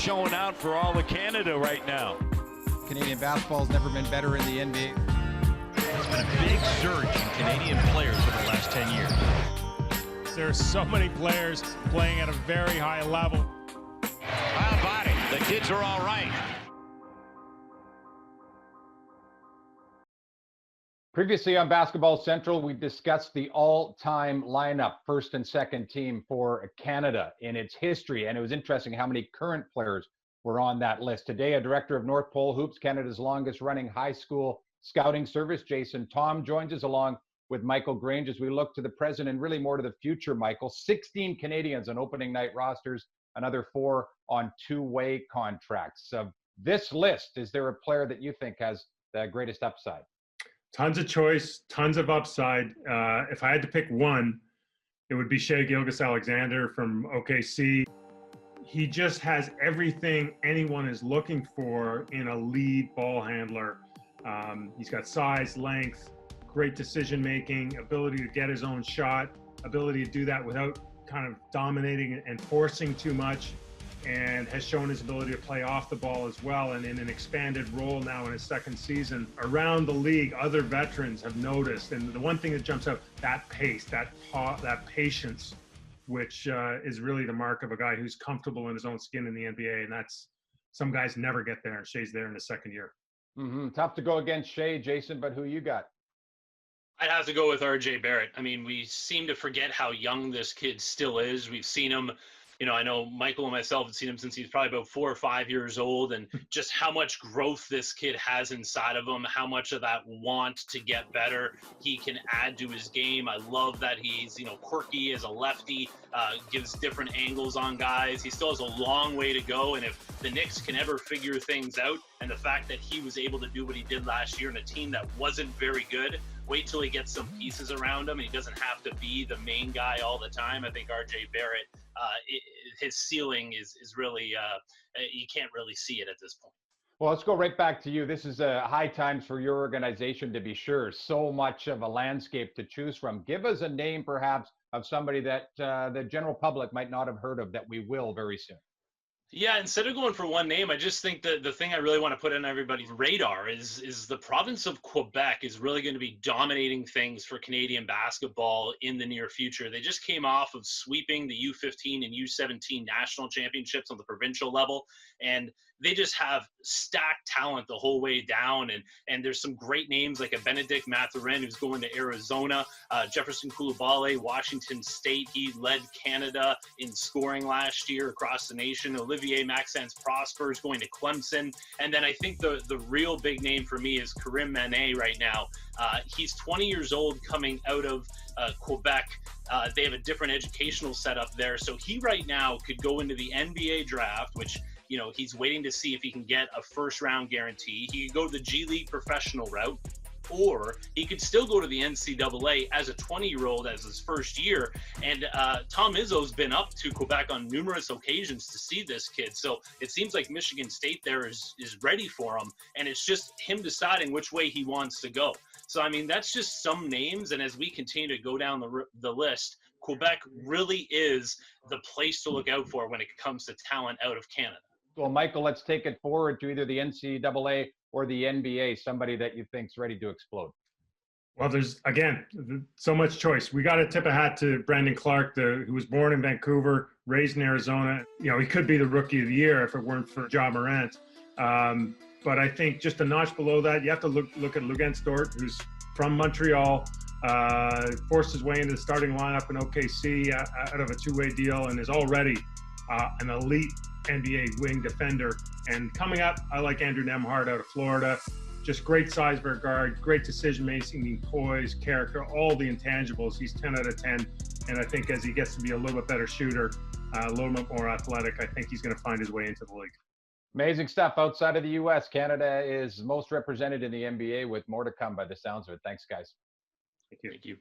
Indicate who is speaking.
Speaker 1: showing out for all of Canada right now.
Speaker 2: Canadian basketball has never been better in the NBA.
Speaker 3: There's been a big surge in Canadian players over the last 10 years.
Speaker 4: There are so many players playing at a very high level.
Speaker 1: How about it? The kids are all right.
Speaker 5: Previously on Basketball Central, we discussed the all-time lineup, first and second team for Canada in its history. And it was interesting how many current players were on that list. Today, a director of North Pole Hoops, Canada's longest-running high school scouting service, Jason Thom, joins us along with Michael Grange as we look to the present and really more to the future, Michael. 16 Canadians on opening night rosters, another 4 on two-way contracts. Of this list, is there a player that you think has the greatest upside?
Speaker 6: Tons of choice, tons of upside. If I had to pick one, it would be Shai Gilgeous-Alexander from OKC. He just has everything anyone is looking for in a lead ball handler. He's got size, length, great decision-making, ability to get his own shot, ability to do that without kind of dominating and forcing too much, and has shown his ability to play off the ball as well. And in an expanded role now in his second season around the league, other veterans have noticed. And the one thing that jumps out, that pace, that patience, which is really the mark of a guy who's comfortable in his own skin in the NBA. And that's, some guys never get there, and Shai's there in his second year.
Speaker 5: Tough to go against Shai, Jason, but who you got?
Speaker 7: I'd have to go with RJ Barrett. I mean, we seem to forget how young this kid still is. We've seen him, I know Michael and myself have seen him since he's probably about 4 or 5 years old, and just how much growth this kid has inside of him, how much of that want to get better he can add to his game. I love that he's, quirky as a lefty, gives different angles on guys. He still has a long way to go, and if the Knicks can ever figure things out, and the fact that he was able to do what he did last year in a team that wasn't very good, wait till he gets some pieces around him and he doesn't have to be the main guy all the time. I think RJ Barrett, his ceiling is really, you can't really see it at this point.
Speaker 5: Well, let's go right back to you. This is high times for your organization, to be sure. So much of a landscape to choose from. Give us a name, perhaps, of somebody that the general public might not have heard of that we will very soon.
Speaker 7: Yeah, instead of going for one name, I just think that the thing I really want to put on everybody's radar is the province of Quebec is really going to be dominating things for Canadian basketball in the near future. They just came off of sweeping the U15 and U17 national championships on the provincial level, and they just have stacked talent the whole way down. And there's some great names like a Benedict Mathurin who's going to Arizona, Jefferson Koulibaly, Washington State. He led Canada in scoring last year across the nation. Olivier Maxence Prosper is going to Clemson. And then I think the real big name for me is Karim Mané right now. He's 20 years old coming out of Quebec. They have a different educational setup there. So he right now could go into the NBA draft, which he's waiting to see if he can get a first-round guarantee. He could go to the G League professional route, or he could still go to the NCAA as a 20-year-old as his first year. And Tom Izzo's been up to Quebec on numerous occasions to see this kid. So it seems like Michigan State there is ready for him, and it's just him deciding which way he wants to go. So, I mean, that's just some names, and as we continue to go down the list, Quebec really is the place to look out for when it comes to talent out of Canada.
Speaker 5: Well, Michael, let's take it forward to either the NCAA or the NBA, somebody that you think's ready to explode.
Speaker 6: Well, there's, again, so much choice. We got to tip a hat to Brandon Clark, who was born in Vancouver, raised in Arizona. He could be the rookie of the year if it weren't for Ja Morant. But I think just a notch below that, you have to look at Luguentz Dort, who's from Montreal, forced his way into the starting lineup in OKC out of a two-way deal, and is already an elite NBA wing defender. And coming up, I like Andrew Nembhard out of Florida. Just great size for a guard, great decision-making, poise, character, all the intangibles. He's 10 out of 10. And I think as he gets to be a little bit better shooter, a little bit more athletic, I think he's going to find his way into the league.
Speaker 5: Amazing stuff outside of the U.S. Canada is most represented in the NBA, with more to come by the sounds of it. Thanks, guys.
Speaker 6: Thank you.
Speaker 7: Thank you.